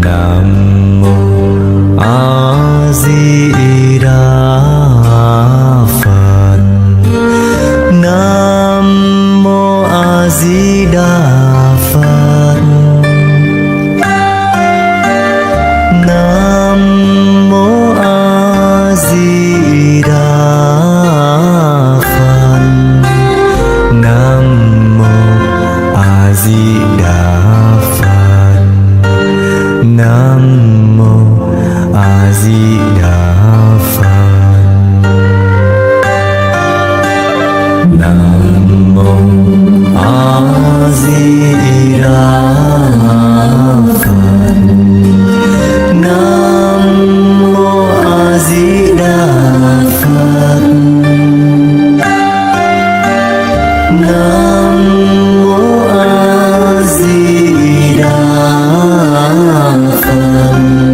Nam mô A Di Đà Phật. Nam mô A Di Đà Phật. Nam mô A Di Đà Phật. Nam mô A Di Đà Phật. Nam mô A Di Đà Phật. Nam mô A Di Đà Phật. Nam mô A Di Đà Phật. Nam mô A Di Đà Phật.